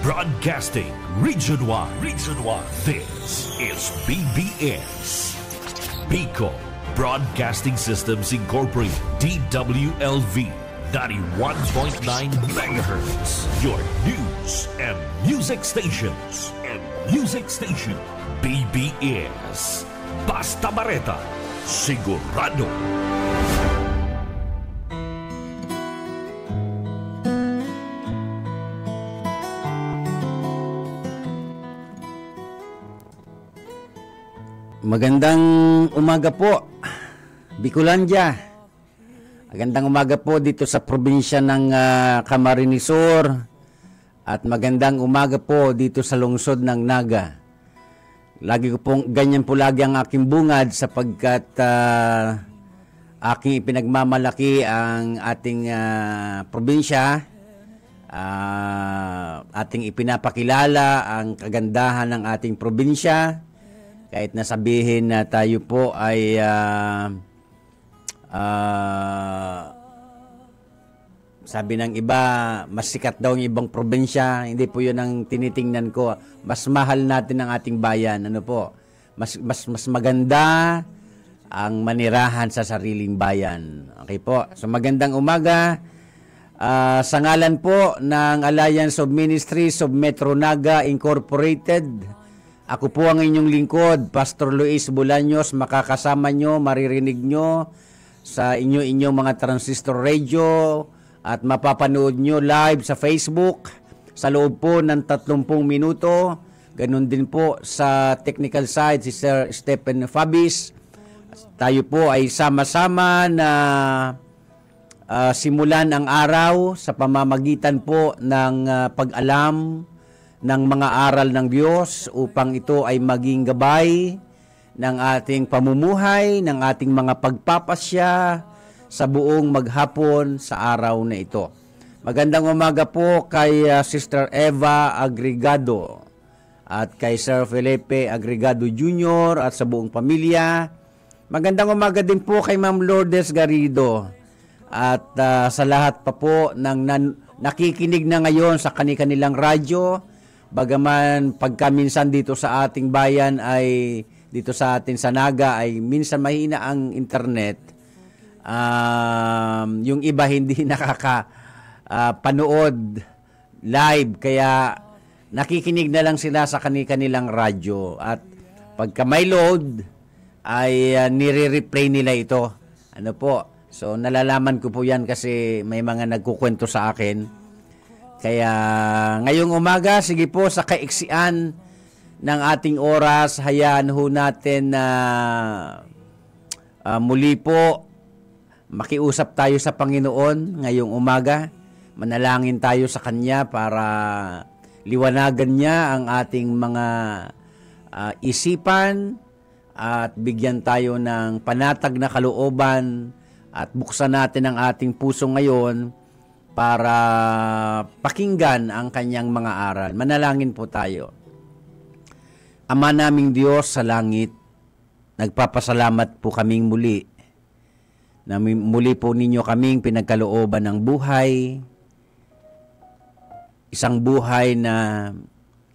Broadcasting Region 1. Region 1. This is BBS. Bicol Broadcasting Systems Incorporated. DWLV 91.9 MHz. Your news and music stations. BBS. Basta Bareta. Sigurado. Magandang umaga po, Bicolandia. Magandang umaga po dito sa probinsya ng Camarines Sur. At magandang umaga po dito sa lungsod ng Naga. Lagi ko pong, ganyan po lagi ang aking bungad sapagkat aking ipinagmamalaki ang ating probinsya. Ating ipinapakilala ang kagandahan ng ating probinsya. Kahit nasabihin na tayo po ay sabi ng iba, mas sikat daw ng ibang probinsya. Hindi po yun ang tinitingnan ko. Mas mahal natin ang ating bayan. Ano po? Mas maganda ang manirahan sa sariling bayan. Okay po. So magandang umaga. Sa ngalan po ng Alliance of Ministries of Metro Naga Incorporated, ako po ang inyong lingkod, Pastor Luis Bolaños. Makakasama nyo, maririnig nyo sa inyong mga transistor radio at mapapanood nyo live sa Facebook sa loob po ng 30 minuto. Ganun din po sa technical side si Sir Stephen Fabis. Tayo po ay sama-sama na simulan ang araw sa pamamagitan po ng pag-alam ng mga aral ng Diyos upang ito ay maging gabay ng ating pamumuhay, ng ating mga pagpapasya sa buong maghapon sa araw na ito. Magandang umaga po kay Sister Eva Agregado at kay Sir Felipe Agregado Jr. at sa buong pamilya. Magandang umaga din po kay Ma'am Lourdes Garrido at sa lahat pa po ng nakikinig na ngayon sa kanilang radyo. Bagaman pagkaminsan dito sa ating bayan ay dito sa atin sa Naga ay minsan mahina ang internet. Yung iba hindi nakakapanood live kaya nakikinig na lang sila sa kanilang radyo at pagka may load ay nire-replay nila ito. Ano po? So nalalaman ko po yan kasi may mga nagkukwento sa akin. Kaya ngayong umaga, sige po sa kaiksian ng ating oras, hayaan ho natin na muli po makiusap tayo sa Panginoon ngayong umaga. Manalangin tayo sa Kanya para liwanagan niya ang ating mga isipan at bigyan tayo ng panatag na kalooban at buksan natin ang ating puso ngayon para pakinggan ang kanyang mga aral. Manalangin po tayo. Ama naming Diyos sa langit, nagpapasalamat po kaming muli na muli po ninyo kaming pinagkalooban ng buhay, isang buhay na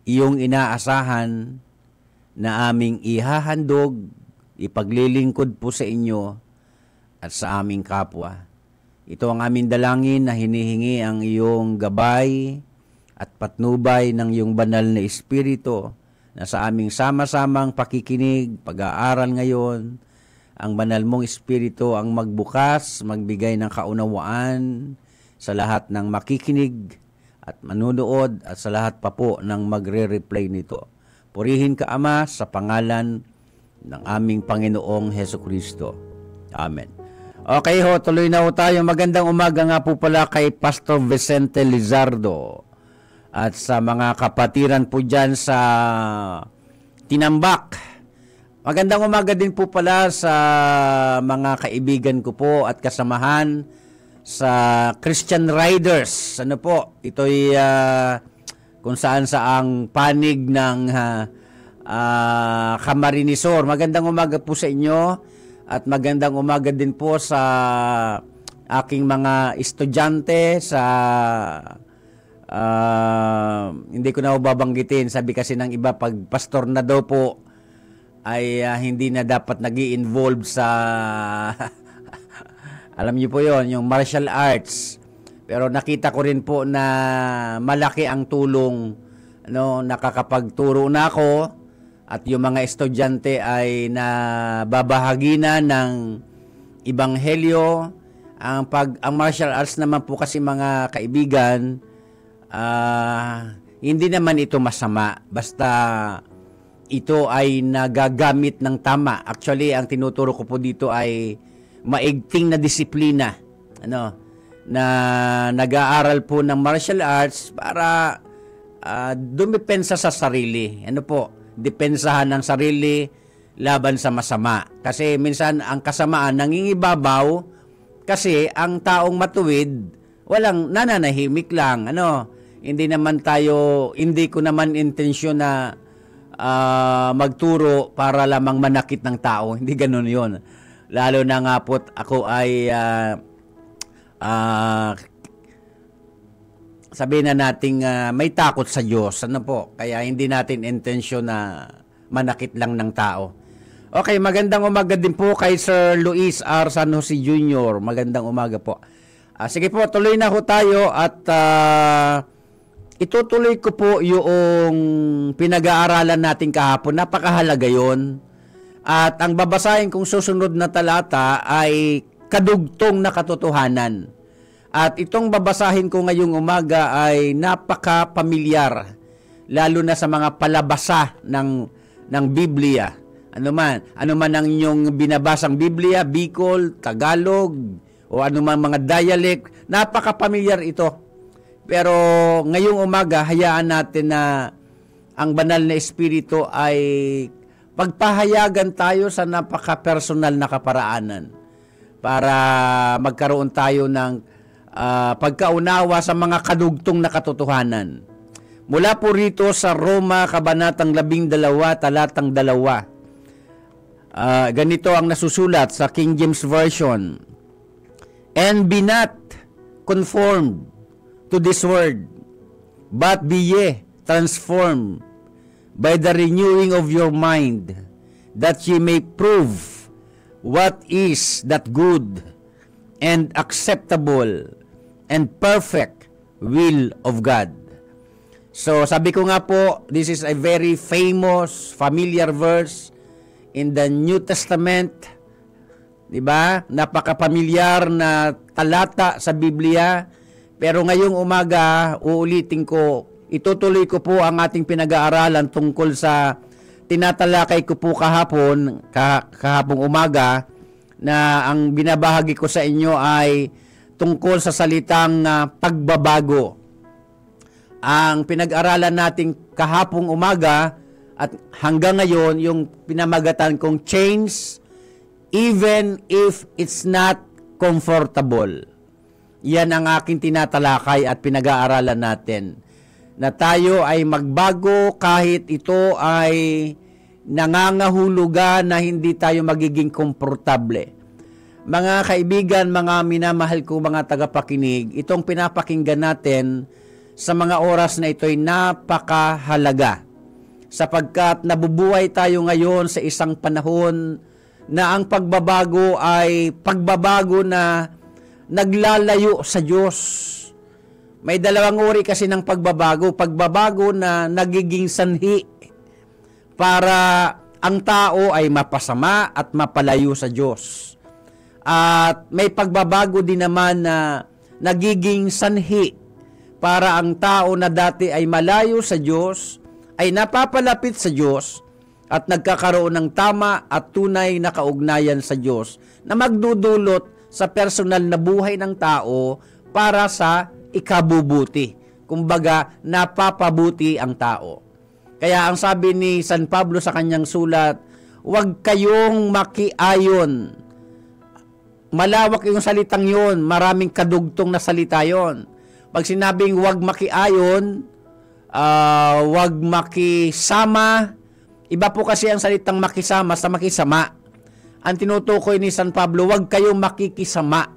iyong inaasahan na aming ihahandog, ipaglilingkod po sa inyo at sa aming kapwa. Ito ang aming dalangin na hinihingi ang iyong gabay at patnubay ng iyong banal na Espiritu na sa aming sama-samang pakikinig, pag-aaral ngayon, ang banal mong Espiritu ang magbukas, magbigay ng kaunawaan sa lahat ng makikinig at manunood at sa lahat pa po ng magre-replay nito. Purihin ka, Ama, sa pangalan ng aming Panginoong Hesukristo. Amen. Okay ho, tuloy na ho tayo. Magandang umaga nga po pala kay Pastor Vicente Lizardo at sa mga kapatiran po dyan sa Tinambak. Magandang umaga din po pala sa mga kaibigan ko po at kasamahan sa Christian Riders. Ano po, ito'y kung saan saang panig ng Camarines Sur. Magandang umaga po sa inyo. At magandang umaga din po sa aking mga estudyante sa Hindi ko na babanggitin. Sabi kasi ng iba, pag pastor na daw po, ay hindi na dapat nag-i-involve sa alam niyo po yon, yung martial arts. Pero nakita ko rin po na malaki ang tulong, nakakapagturo na ako at yung mga estudyante ay nababahagi na ng ebanghelyo. Ang martial arts naman po kasi, mga kaibigan, hindi naman ito masama, basta ito ay nagagamit ng tama. Actually, ang tinuturo ko po dito ay maigting na disiplina, na nag-aaral po ng martial arts para dumepensa sa sarili. Depensahan ng sarili laban sa masama. Kasi minsan ang kasamaan nangingibabaw kasi ang taong matuwid walang nananahimik lang. Hindi ko naman intensyon na magturo para lamang manakit ng tao. Hindi ganoon 'yon. Lalo na nga po ako ay sabihin na nating may takot sa Diyos. Kaya hindi natin intensyon na manakit lang ng tao. Okay, magandang umaga din po kay Sir Luis R. San Jose Jr. Magandang umaga po. Sige po, tuloy na ho tayo at itutuloy ko po yung pinag-aaralan natin kahapon. Napakahalaga yon. At ang babasahin kong susunod na talata ay kadugtong na katotohanan. At itong babasahin ko ngayong umaga ay napaka-pamilyar, lalo na sa mga palabasa ng Biblia. Ano man ang inyong binabasang Biblia, Bicol, Tagalog, o ano man mga dialect, napaka-pamilyar ito. Pero ngayong umaga, hayaan natin na ang banal na Espiritu ay pagpahayagan tayo sa napaka-personal na kaparaanan para magkaroon tayo ng pagkaunawa sa mga kadugtong na katotohanan. Mula po rito sa Roma, Kabanatang 12, Talatang 2. Ganito ang nasusulat sa King James Version. And be not conformed to this world, but be ye transformed by the renewing of your mind, that ye may prove what is that good and acceptable and perfect will of God. So sabi ko nga po, this is a very famous, familiar verse in the New Testament. Diba? Napaka-pamilyar na talata sa Biblia. Pero ngayong umaga, uulitin ko, itutuloy ko po ang ating pinag-aaralan tungkol sa tinatalakay ko po kahapong umaga, na ang binabahagi ko sa inyo ay tungkol sa salitang pagbabago. Ang pinag-aralan natin kahapong umaga at hanggang ngayon, yung pinamagatan kong change even if it's not comfortable. Yan ang aking tinatalakay at pinag-aaralan natin. Na tayo ay magbago kahit ito ay nangangahulugan na hindi tayo magiging komportable. Mga kaibigan, mga minamahal ko mga tagapakinig, itong pinapakinggan natin sa mga oras na ito ay napakahalaga. Sapagkat nabubuhay tayo ngayon sa isang panahon na ang pagbabago ay pagbabago na naglalayo sa Diyos. May dalawang uri kasi ng pagbabago. Pagbabago na nagiging sanhi para ang tao ay mapasama at mapalayo sa Diyos. At may pagbabago din naman na nagiging sanhi para ang tao na dati ay malayo sa Diyos ay napapalapit sa Diyos at nagkakaroon ng tama at tunay na kaugnayan sa Diyos na magdudulot sa personal na buhay ng tao para sa ikabubuti. Kumbaga, napapabuti ang tao. Kaya ang sabi ni San Pablo sa kanyang sulat, huwag kayong makiayon. Malawak yung salitang yon, maraming kadugtong na salita yon. Pag sinabing huwag makiayon, huwag makisama, iba po kasi ang salitang makisama sa makisama. Ang tinutukoy ni San Pablo, huwag kayong makikisama.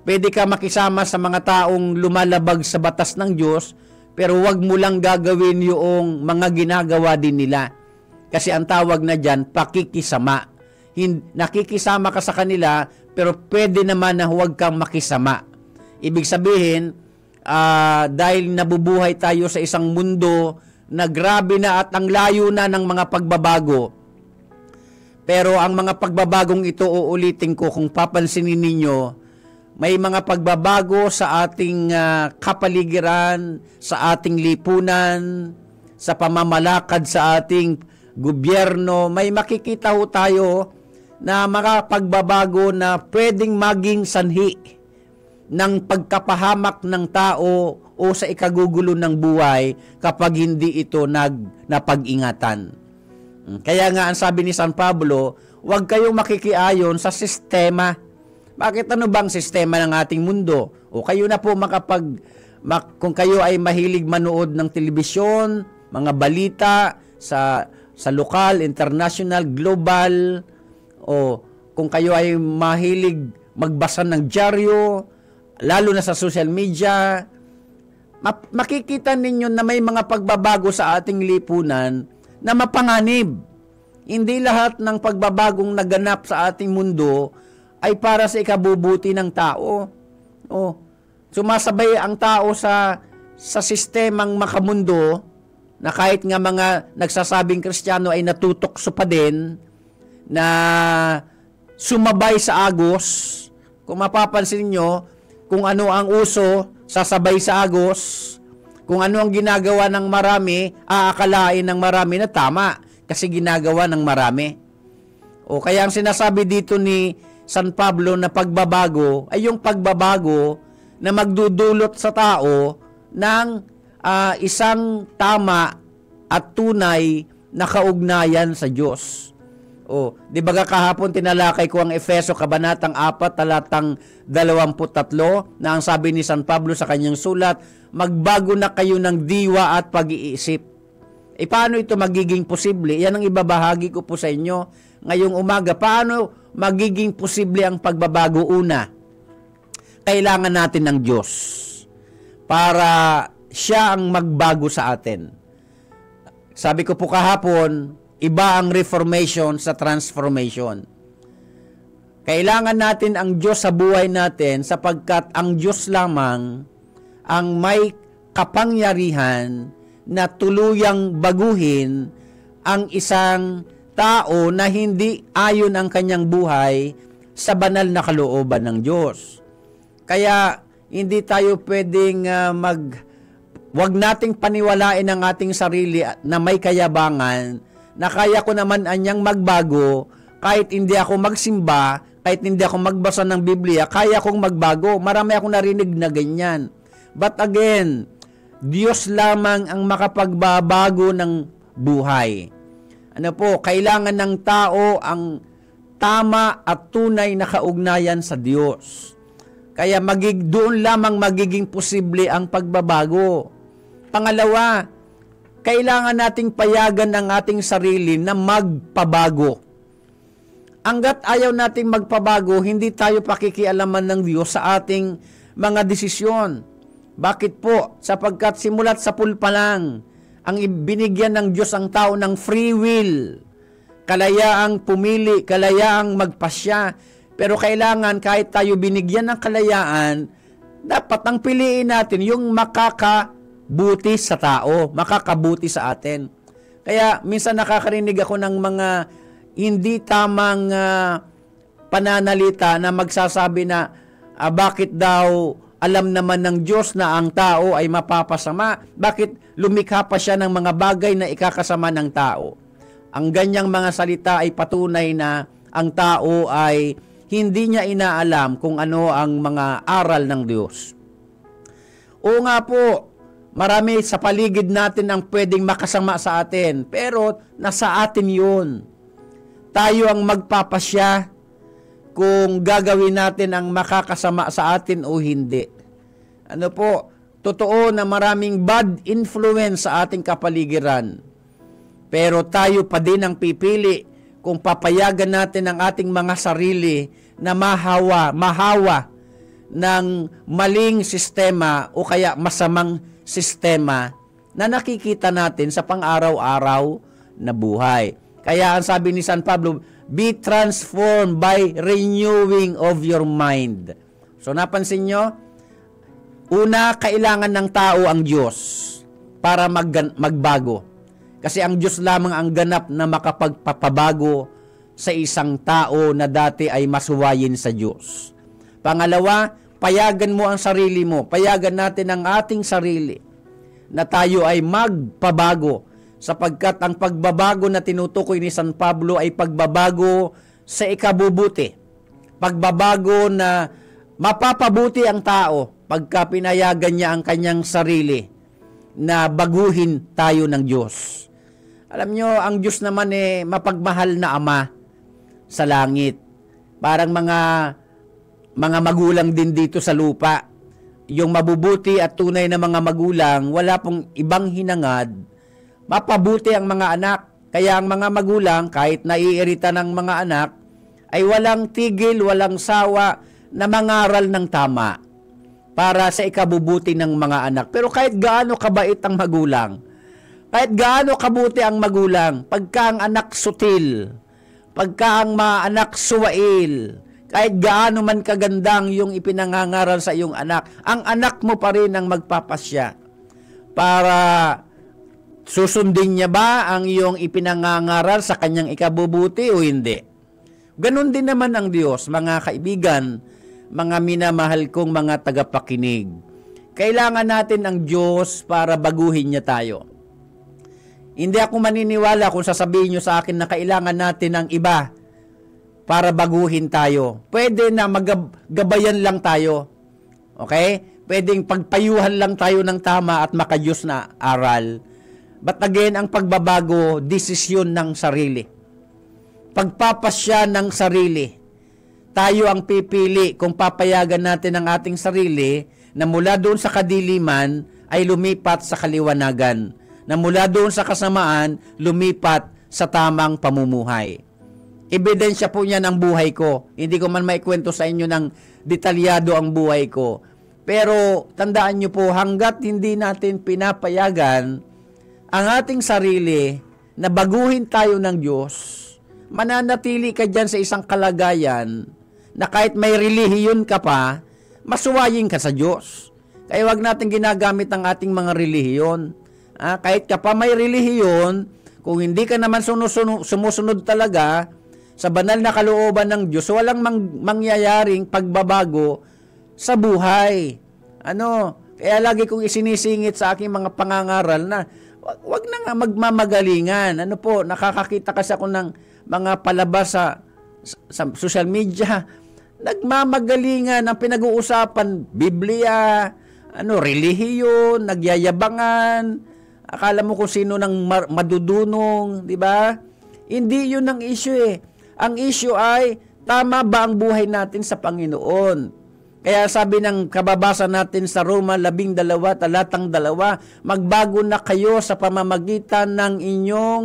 Pwede ka makisama sa mga taong lumalabag sa batas ng Diyos, pero wag mo lang gagawin yung mga ginagawa din nila. Kasi ang tawag na dyan, pakikisama. Nakikisama ka sa kanila, pero pwede naman na huwag kang makisama. Ibig sabihin, dahil nabubuhay tayo sa isang mundo na grabe na at ang layo na ng mga pagbabago. Pero ang mga pagbabagong ito, uulitin ko, kung papansinin ninyo, may mga pagbabago sa ating kapaligiran, sa ating lipunan, sa pamamalakad sa ating gobyerno. May makikita ho tayo na mga pagbabago na pwedeng maging sanhi ng pagkapahamak ng tao o sa ikagugulo ng buhay kapag hindi ito napag-ingatan. Kaya nga ang sabi ni San Pablo, huwag kayong makikiayon sa sistema. Bakit ano bang sistema ng ating mundo? O kayo na po kung kayo ay mahilig manood ng telebisyon, mga balita sa lokal, international, global, o kung kayo ay mahilig magbasa ng dyaryo, lalo na sa social media, makikita ninyo na may mga pagbabago sa ating lipunan na mapanganib. Hindi lahat ng pagbabagong naganap sa ating mundo ay para sa ikabubuti ng tao. Sumasabay ang tao sa sistemang makamundo na kahit nga mga nagsasabing Kristiyano ay natutokso pa din na sumabay sa agos. Kung mapapansin nyo, kung ano ang uso, sasabay sa agos. Kung ano ang ginagawa ng marami, aakalain ng marami na tama kasi ginagawa ng marami. Kaya ang sinasabi dito ni San Pablo na pagbabago ay yung pagbabago na magdudulot sa tao ng isang tama at tunay na kaugnayan sa Diyos. Di ba kahapon tinalakay ko ang Efeso Kabanatang 4, talatang 23 na ang sabi ni San Pablo sa kanyang sulat, magbago na kayo ng diwa at pag-iisip. Paano ito magiging posible? Yan ang ibabahagi ko po sa inyo ngayong umaga. Paano magiging posible ang pagbabago? Una, kailangan natin ng Diyos para siya ang magbago sa atin. Sabi ko po kahapon, iba ang reformation sa transformation. Kailangan natin ang Diyos sa buhay natin sapagkat ang Diyos lamang ang may kapangyarihan na tuluyang baguhin ang isang tao na hindi ayon ang kanyang buhay sa banal na kalooban ng Diyos. Kaya hindi tayo pwedeng wag nating paniwalain ang ating sarili na may kayabangan na kaya ko naman anyang magbago kahit hindi ako magsimba, kahit hindi ako magbasa ng Biblia, kaya kong magbago. Marami akong narinig na ganyan. But again, Diyos lamang ang makapagbabago ng buhay. Kailangan ng tao ang tama at tunay na kaugnayan sa Diyos. Kaya doon lamang magiging posible ang pagbabago. Pangalawa, kailangan nating payagan ang ating sarili na magpabago. Hangga't ayaw nating magpabago, hindi tayo pakikialaman ng Diyos sa ating mga desisyon. Bakit po? Sapagkat simulat sa pulpa lang, ang ibinigyan ng Diyos ang tao ng free will. Kalayaang pumili, kalayaang magpasya. Pero kailangan kahit tayo binigyan ng kalayaan, dapat ang piliin natin yung makakabuti sa tao, makakabuti sa atin. Kaya minsan nakakarinig ako ng mga hindi tamang pananalita na magsasabi na bakit daw alam naman ng Diyos na ang tao ay mapapasama. Bakit lumikha pa siya ng mga bagay na ikakasama ng tao? Ang ganyang mga salita ay patunay na ang tao ay hindi niya inaalam kung ano ang mga aral ng Diyos. Oo nga po, marami sa paligid natin ang pwedeng makasama sa atin, pero nasa atin yun. Tayo ang magpapasya kung gagawin natin ang makakasama sa atin o hindi. Totoo na maraming bad influence sa ating kapaligiran. Pero tayo pa din ang pipili kung papayagan natin ang ating mga sarili na mahawa ng maling sistema o kaya masamang sistema na nakikita natin sa pang-araw-araw na buhay. Kaya ang sabi ni San Pablo, be transformed by renewing of your mind. So napansin nyo, una, kailangan ng tao ang Diyos para magbago. Kasi ang Diyos lamang ang ganap na makapagpapabago sa isang tao na dati ay masuwayin sa Diyos. Pangalawa, payagan mo ang sarili mo. Payagan natin ang ating sarili na tayo ay magpabago sapagkat ang pagbabago na tinutukoy ni San Pablo ay pagbabago sa ikabubuti. Pagbabago na mapapabuti ang tao pagka pinayagan niya ang kanyang sarili na baguhin tayo ng Diyos. Alam nyo, ang Diyos naman mapagmahal na Ama sa langit. Parang mga magulang din dito sa lupa. Yung mabubuti at tunay na mga magulang, wala pong ibang hinangad, mapabuti ang mga anak. Kaya ang mga magulang, kahit naiirita ng mga anak, ay walang tigil, walang sawa na mangaral ng tama para sa ikabubuti ng mga anak. Pero kahit gaano kabait ang magulang, kahit gaano kabuti ang magulang, pagka ang anak sutil, pagka ang mga anak suwail, kahit gaano man kagandang yung ipinangangaral sa iyong anak, ang anak mo pa rin ang magpapasya para susundin niya ba ang iyong ipinangangaral sa kanyang ikabubuti o hindi. Ganon din naman ang Diyos, mga kaibigan, mga minamahal kong mga tagapakinig. Kailangan natin ang Diyos para baguhin niya tayo. Hindi ako maniniwala kung sasabihin niyo sa akin na kailangan natin ng iba para baguhin tayo. Pwede na magabayan lang tayo. Okay? Pwedeng pagpayuhan lang tayo ng tama at makadiyos na aral. But again, ang pagbabago, desisyon ng sarili. Pagpapasya ng sarili. Tayo ang pipili kung papayagan natin ang ating sarili na mula doon sa kadiliman ay lumipat sa kaliwanagan. Na mula doon sa kasamaan, lumipat sa tamang pamumuhay. Ebidensya po niyan ang buhay ko. Hindi ko man maikwento sa inyo ng detalyado ang buhay ko. Pero tandaan niyo po, hanggat hindi natin pinapayagan ang ating sarili na baguhin tayo ng Diyos, mananatili ka dyan sa isang kalagayan na kahit may relihiyon ka pa, masuwayin ka sa Diyos. Kaya wag natin ginagamit ang ating mga relihiyon. Kahit ka pa may relihiyon, kung hindi ka naman sumusunod talaga sa banal na kalooban ng Diyos, walang mangyayaring pagbabago sa buhay. Kaya lagi kong isinisingit sa aking mga pangangaral na wag na nga magmamagalingan. Nakakakita kasi ako ng mga palabas sa social media. Nagmamagalingan ang pinag-uusapan, Biblia, relihiyon, nagyayabangan. Akala mo kung sino nang madudunong, di ba? Hindi yun ang issue Ang issue ay, tama ba ang buhay natin sa Panginoon? Kaya sabi ng kababasa natin sa Roma 12, talatang 2, magbago na kayo sa pamamagitan ng inyong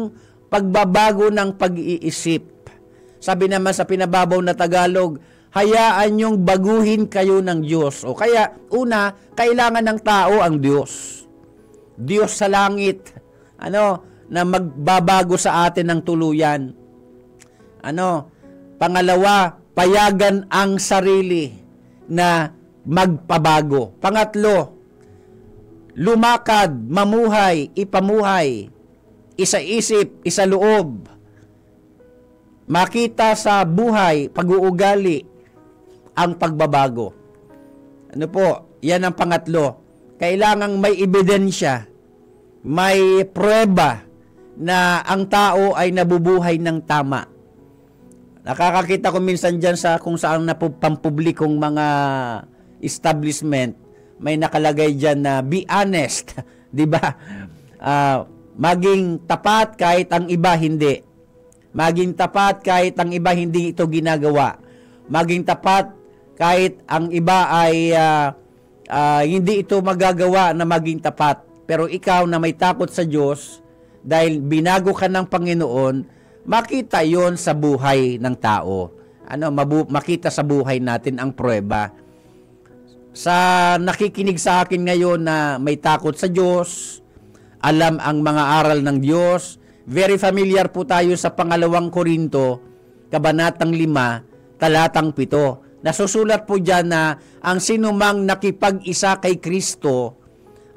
pagbabago ng pag-iisip. Sabi naman sa pinababaw na Tagalog, hayaan niyong baguhin kayo ng Diyos. O kaya, una, kailangan ng tao ang Diyos. Diyos sa langit, na magbabago sa atin ng tuluyan. Pangalawa, payagan ang sarili na magpabago. Pangatlo, lumakad, mamuhay, ipamuhay, isa-isip, isa-loob. Makita sa buhay, pag-uugali, ang pagbabago. Yan ang pangatlo. Kailangang may ebidensya, may pruweba na ang tao ay nabubuhay ng tama. Nakakakita ko minsan dyan sa kung saan na pampublikong mga establishment, may nakalagay dyan na be honest, di ba? Maging tapat kahit ang iba hindi. Maging tapat kahit ang iba hindi ito ginagawa. Maging tapat kahit ang iba ay hindi ito magagawa na maging tapat. Pero ikaw na may takot sa Diyos, dahil binago ka ng Panginoon, makita yon sa buhay ng tao. Makita sa buhay natin ang pruweba. sa nakikinig sa akin ngayon na may takot sa Diyos, alam ang mga aral ng Diyos, very familiar po tayo sa 2 Korinto, Kabanatang 5, Talatang 7. Nasusulat po dyan na ang sinumang nakipag-isa kay Kristo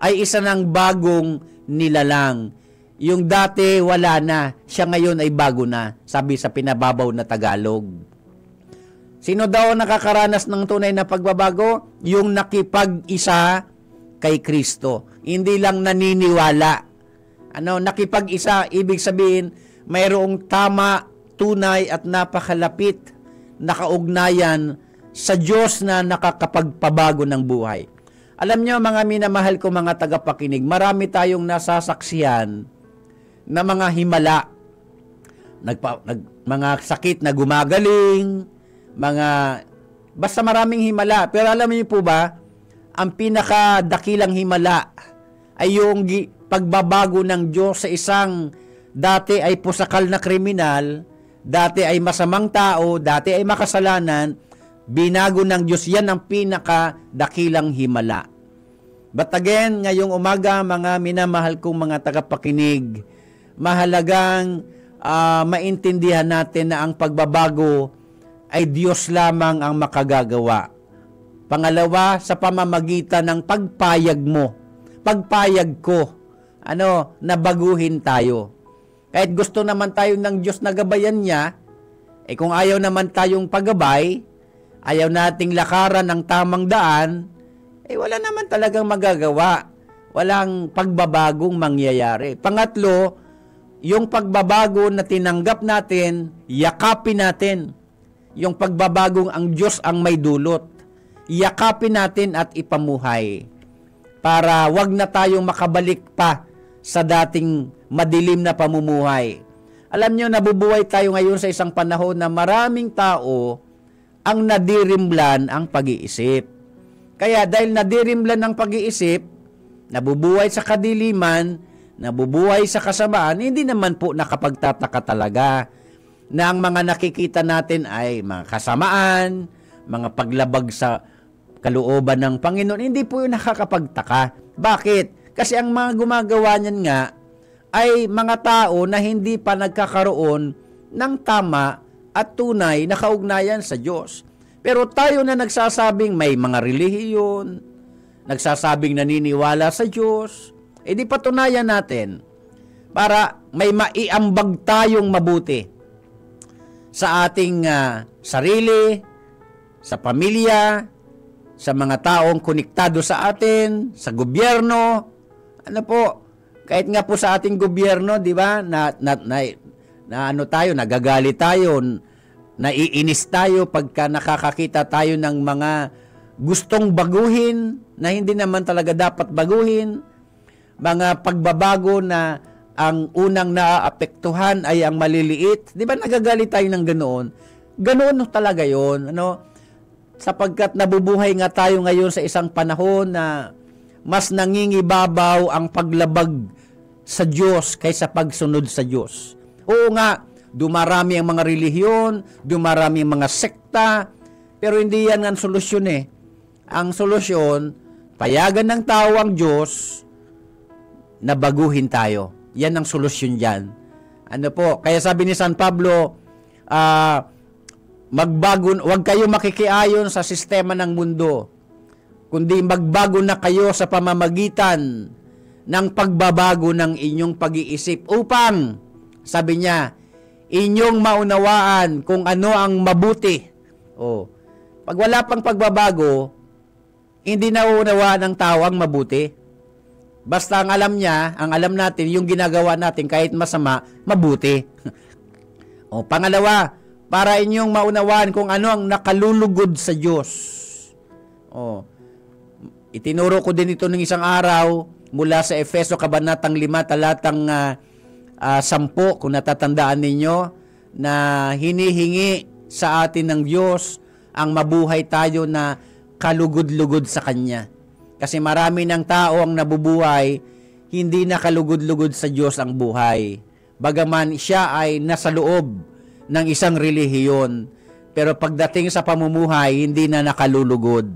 ay isa ng bagong nilalang. Yung dati wala na, siya ngayon ay bago na, sabi sa pinababaw na Tagalog. Sino daw nakakaranas ng tunay na pagbabago? Yung nakipag-isa kay Kristo. Hindi lang naniniwala. Nakipag-isa, ibig sabihin, mayroong tama, tunay at napakalapit na kaugnayan sa Diyos na nakakapagpabago ng buhay. Alam nyo, mga minamahal ko mga tagapakinig, marami tayong nasasaksihan na mga himala, mga sakit na gumagaling, basta maraming himala. Pero alam niyo po ba, ang pinakadakilang himala ay yung pagbabago ng Diyos sa isang dati ay pusakal na kriminal, dati ay masamang tao, dati ay makasalanan, binago ng Diyos. Yan ang pinakadakilang himala. But again, ngayong umaga, mga minamahal kong mga tagapakinig, mahalagang maintindihan natin na ang pagbabago ay Diyos lamang ang makagagawa. Pangalawa, sa pamamagitan ng pagpayag mo. Pagpayag ko, na baguhin tayo. Kahit gusto naman tayo ng Diyos na gabayan niya, kung ayaw naman tayong paggabay, ayaw nating lakaran ng tamang daan, wala naman talagang magagawa. Walang pagbabagong mangyayari. Pangatlo, yung pagbabago na tinanggap natin, yakapin natin. Yung pagbabagong ang Diyos ang may dulot. Yakapin natin at ipamuhay. Para wag na tayong makabalik pa sa dating madilim na pamumuhay. Alam nyo, nabubuhay tayo ngayon sa isang panahon na maraming tao ang nadirimlan ang pag-iisip. Kaya dahil nadirimlan ang pag-iisip, nabubuhay sa kadiliman, nabubuhay sa kasamaan, hindi naman po nakapagtataka talaga na ang mga nakikita natin ay mga kasamaan, mga paglabag sa kalooban ng Panginoon. Hindi po yun nakakapagtaka. Bakit? Kasi ang mga gumagawa niyan nga ay mga tao na hindi pa nagkakaroon ng tama at tunay na kaugnayan sa Diyos. Pero tayo na nagsasabing may mga relihiyon, nagsasabing naniniwala sa Diyos, di patunayan natin para may maiambag tayong mabuti sa ating sarili, sa pamilya, sa mga taong konektado sa atin, sa gobyerno. Kahit nga po sa ating gobyerno, di ba, nagagalit tayo, naiinis tayo pagka nakakakita tayo ng mga gustong baguhin na hindi naman talaga dapat baguhin, mga pagbabago na ang unang naaapektuhan ay ang maliliit. Di ba nagagalit tayo ng ganoon? Ganoon talaga yon, sapagkat nabubuhay nga tayo ngayon sa isang panahon na mas nangingibabaw ang paglabag sa Diyos kaysa pagsunod sa Diyos. Oo nga, dumarami ang mga relihiyon, dumarami ang mga sekta, pero hindi yan ang solusyon Ang solusyon, payagan ng tao ang Diyos na baguhin tayo. Yan ang solusyon dyan. Kaya sabi ni San Pablo, huwag kayo makikiayon sa sistema ng mundo, kundi magbago na kayo sa pamamagitan ng pagbabago ng inyong pag-iisip upang, sabi niya, inyong maunawaan kung ano ang mabuti. Pag wala pang pagbabago, hindi nauunawaan ng tao ang mabuti. Basta ang alam niya, ang alam natin, yung ginagawa natin kahit masama, mabuti. Pangalawa, para inyong maunawaan kung ano ang nakalulugod sa Diyos. Itinuro ko din ito ng isang araw mula sa Efeso Kabanatang 5, Talatang 10, kung natatandaan ninyo, na hinihingi sa atin ng Diyos ang mabuhay tayo na kalugod-lugod sa Kanya. Kasi marami ng tao ang nabubuhay, hindi na kalugod-lugod sa Diyos ang buhay. Bagaman siya ay nasa loob ng isang relihiyon, pero pagdating sa pamumuhay, hindi na nakalulugod.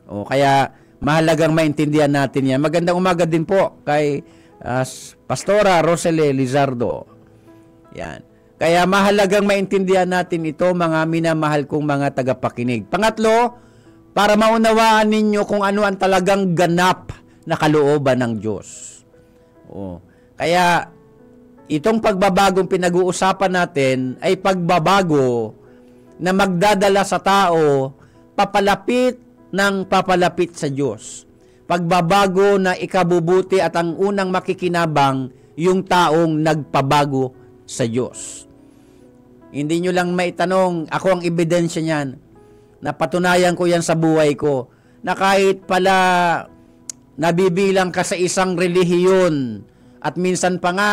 O kaya mahalagang maintindihan natin yan. Magandang umaga din po kay Pastora Rosele Lizardo. Yan. Kaya mahalagang maintindihan natin ito, mga minamahal kong mga tagapakinig. Pangatlo, para maunawaan ninyo kung ano ang talagang ganap na kalooban ng Diyos. O, kaya itong pagbabagong pinag-uusapan natin ay pagbabago na magdadala sa tao papalapit ng papalapit sa Diyos. Pagbabago na ikabubuti at ang unang makikinabang yung taong nagpabago sa Diyos. Hindi nyo lang maitanong, ako ang ebidensya niyan. Napatunayan ko yan sa buhay ko na kahit pala nabibilang ka sa isang relihiyon at minsan pa nga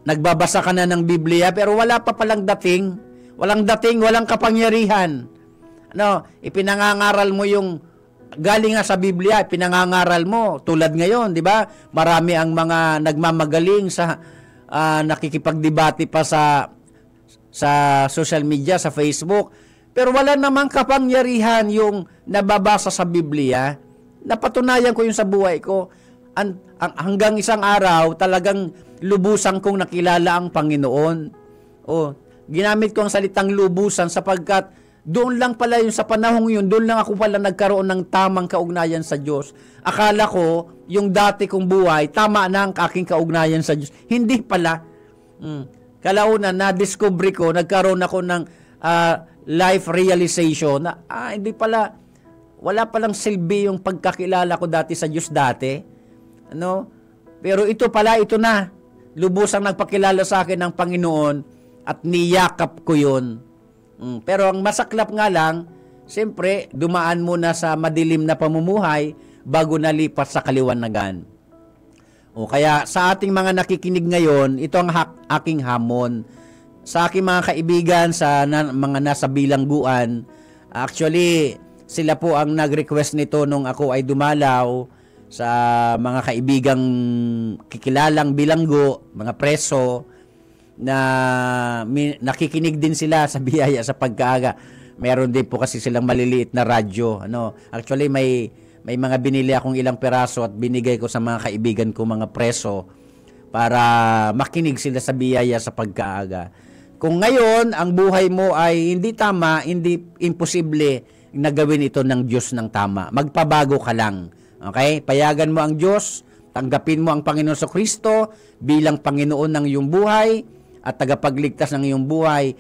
nagbabasa ka na ng Biblia pero wala pa palang dating, walang kapangyarihan. Ipinangangaral mo yung galing nga sa Biblia, pinangangaral mo tulad ngayon, di ba? Marami ang mga nagmamagaling sa nakikipagdebate pa sa social media, sa Facebook. Pero wala namang kapangyarihan yung nababasa sa Biblia. Napatunayan ko yung sa buhay ko. Hanggang isang araw, talagang lubusan kong nakilala ang Panginoon. Ginamit ko ang salitang lubusan sapagkat doon lang pala yung sa panahong yun, doon lang ako pala nagkaroon ng tamang kaugnayan sa Diyos. Akala ko, yung dati kong buhay, tama na ang aking kaugnayan sa Diyos. Hindi pala. Kalaunan, na-discovery ko, nagkaroon ako ng life realization na, hindi pala, wala palang silbi yung pagkakilala ko dati sa Diyos dati. Pero ito pala, ito na. Lubusang nagpakilala sa akin ng Panginoon at niyakap ko yun. Pero ang masaklap nga lang, siyempre, dumaan muna sa madilim na pamumuhay bago nalipat sa kaliwanagan. Kaya sa ating mga nakikinig ngayon, ito ang aking hamon. Sa aking mga kaibigan, sa mga nasa bilangguan, actually, sila po ang nag-request nito nung ako ay dumalaw sa mga kaibigang kikilalang bilanggo, mga preso, na nakikinig din sila sa biyaya sa pagkaaga. Meron din po kasi silang maliliit na radyo. Actually, may mga binili akong ilang peraso at binigay ko sa mga kaibigan ko, mga preso, para makinig sila sa biyaya sa pagkaaga. Kung ngayon, ang buhay mo ay hindi tama, hindi imposible na gawin ito ng Diyos ng tama. Magpabago ka lang. Okay? Payagan mo ang Diyos, tanggapin mo ang Panginoon Kristo bilang Panginoon ng iyong buhay at tagapagligtas ng iyong buhay,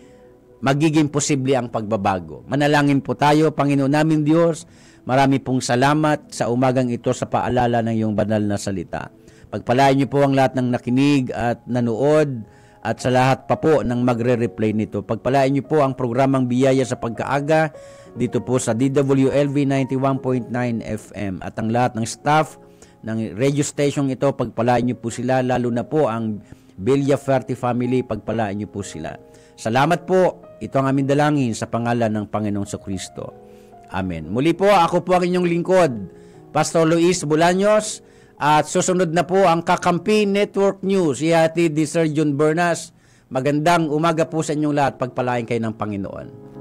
magiging posible ang pagbabago. Manalangin po tayo. Panginoon namin Diyos, marami pong salamat sa umagang ito sa paalala ng iyong banal na salita. Pagpalain niyo po ang lahat ng nakinig at nanood at sa lahat pa po ng magre-replay nito. Pagpalain niyo po ang programang Biyaya sa Pagkaaga dito po sa DWLV 91.9 FM at ang lahat ng staff ng radio station ito, pagpalain niyo po sila, lalo na po ang Villaferte family, pagpalain niyo po sila. Salamat po. Ito ang aming dalangin sa pangalan ng Panginoong Kristo. Amen. Muli po, ako po ang inyong lingkod, Pastor Luis Bolaños, at susunod na po ang Kakampi Network News. Ihatid ni Sir John Bernas. Magandang umaga po sa inyong lahat. Pagpalain kayo ng Panginoon.